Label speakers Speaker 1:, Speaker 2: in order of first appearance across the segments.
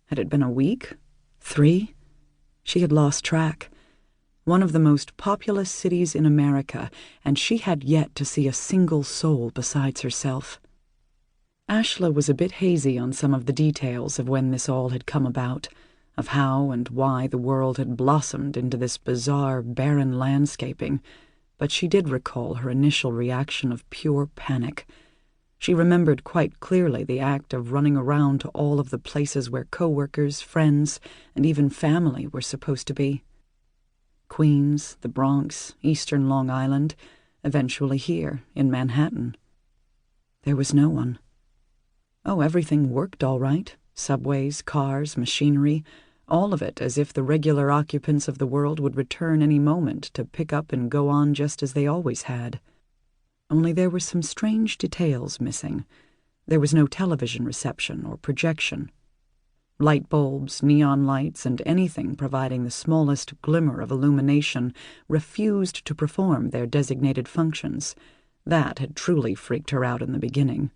Speaker 1: Had it been a week? 3? She had lost track. One of the most populous cities in America, and she had yet to see a single soul besides herself. Ashla was a bit hazy on some of the details of when this all had come about, of how and why the world had blossomed into this bizarre, barren landscaping, but she did recall her initial reaction of pure panic. She remembered quite clearly the act of running around to all of the places where co-workers, friends, and even family were supposed to be. Queens, the Bronx, Eastern Long Island, eventually here, in Manhattan. There was no one. Oh, everything worked all right. Subways, cars, machinery, all of it as if the regular occupants of the world would return any moment to pick up and go on just as they always had. Only there were some strange details missing. There was no television reception or projection. Light bulbs, neon lights, and anything providing the smallest glimmer of illumination refused to perform their designated functions. That had truly freaked her out in the beginning.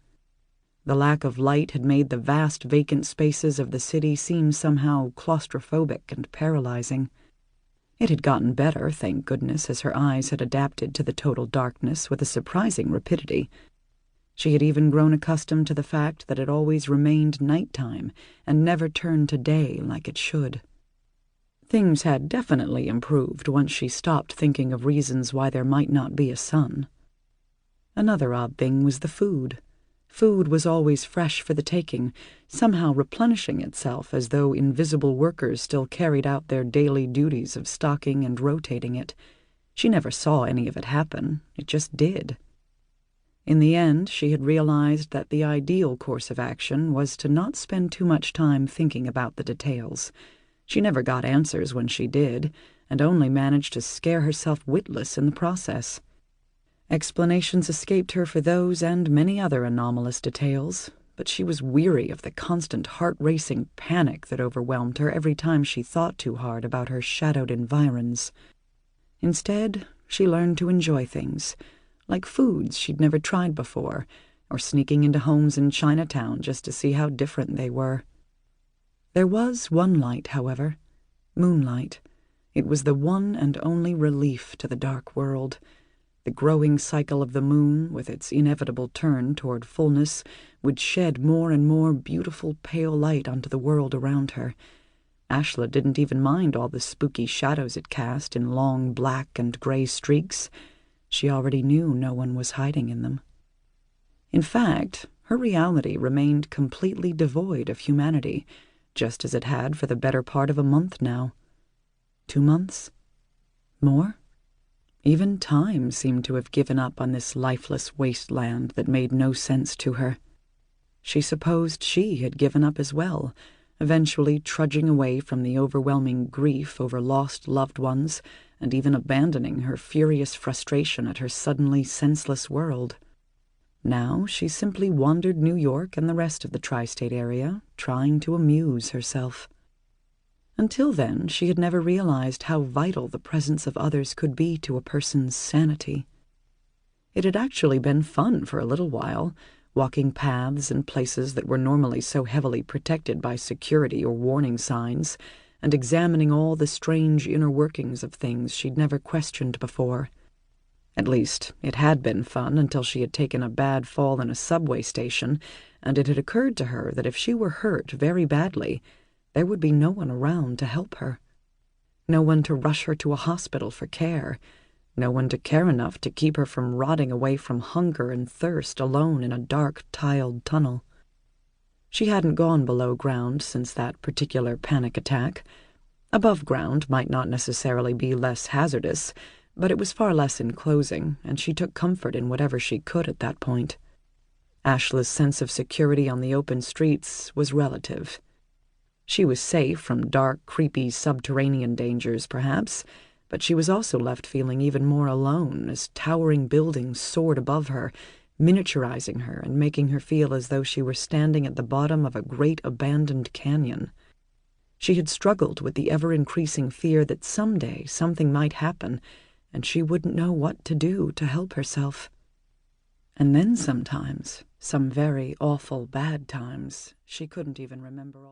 Speaker 1: The lack of light had made the vast vacant spaces of the city seem somehow claustrophobic and paralyzing. It had gotten better, thank goodness, as her eyes had adapted to the total darkness with a surprising rapidity. She had even grown accustomed to the fact that it always remained nighttime and never turned to day like it should. Things had definitely improved once she stopped thinking of reasons why there might not be a sun. Another odd thing was the food. Food was always fresh for the taking, somehow replenishing itself as though invisible workers still carried out their daily duties of stocking and rotating it. She never saw any of it happen. It just did. In the end, she had realized that the ideal course of action was to not spend too much time thinking about the details. She never got answers when she did, and only managed to scare herself witless in the process. Explanations escaped her for those and many other anomalous details, but she was weary of the constant heart-racing panic that overwhelmed her every time she thought too hard about her shadowed environs. Instead, she learned to enjoy things, like foods she'd never tried before, or sneaking into homes in Chinatown just to see how different they were. There was one light, however, moonlight. It was the one and only relief to the dark world. The growing cycle of the moon, with its inevitable turn toward fullness, would shed more and more beautiful pale light onto the world around her. Ashla didn't even mind all the spooky shadows it cast in long black and gray streaks. She already knew no one was hiding in them. In fact, her reality remained completely devoid of humanity, just as it had for the better part of a month now. 2 months? More? Even time seemed to have given up on this lifeless wasteland that made no sense to her. She supposed she had given up as well, eventually trudging away from the overwhelming grief over lost loved ones and even abandoning her furious frustration at her suddenly senseless world. Now she simply wandered New York and the rest of the tri-state area, trying to amuse herself. Until then, she had never realized how vital the presence of others could be to a person's sanity. It had actually been fun for a little while, walking paths and places that were normally so heavily protected by security or warning signs, and examining all the strange inner workings of things she'd never questioned before. At least, it had been fun until she had taken a bad fall in a subway station, and it had occurred to her that if she were hurt very badly, there would be no one around to help her. No one to rush her to a hospital for care. No one to care enough to keep her from rotting away from hunger and thirst alone in a dark, tiled tunnel. She hadn't gone below ground since that particular panic attack. Above ground might not necessarily be less hazardous, but it was far less enclosing, and she took comfort in whatever she could at that point. Ashla's sense of security on the open streets was relative. She was safe from dark, creepy subterranean dangers, perhaps, but she was also left feeling even more alone as towering buildings soared above her, miniaturizing her and making her feel as though she were standing at the bottom of a great abandoned canyon. She had struggled with the ever-increasing fear that someday something might happen, and she wouldn't know what to do to help herself. And then sometimes, some very awful bad times, she couldn't even remember all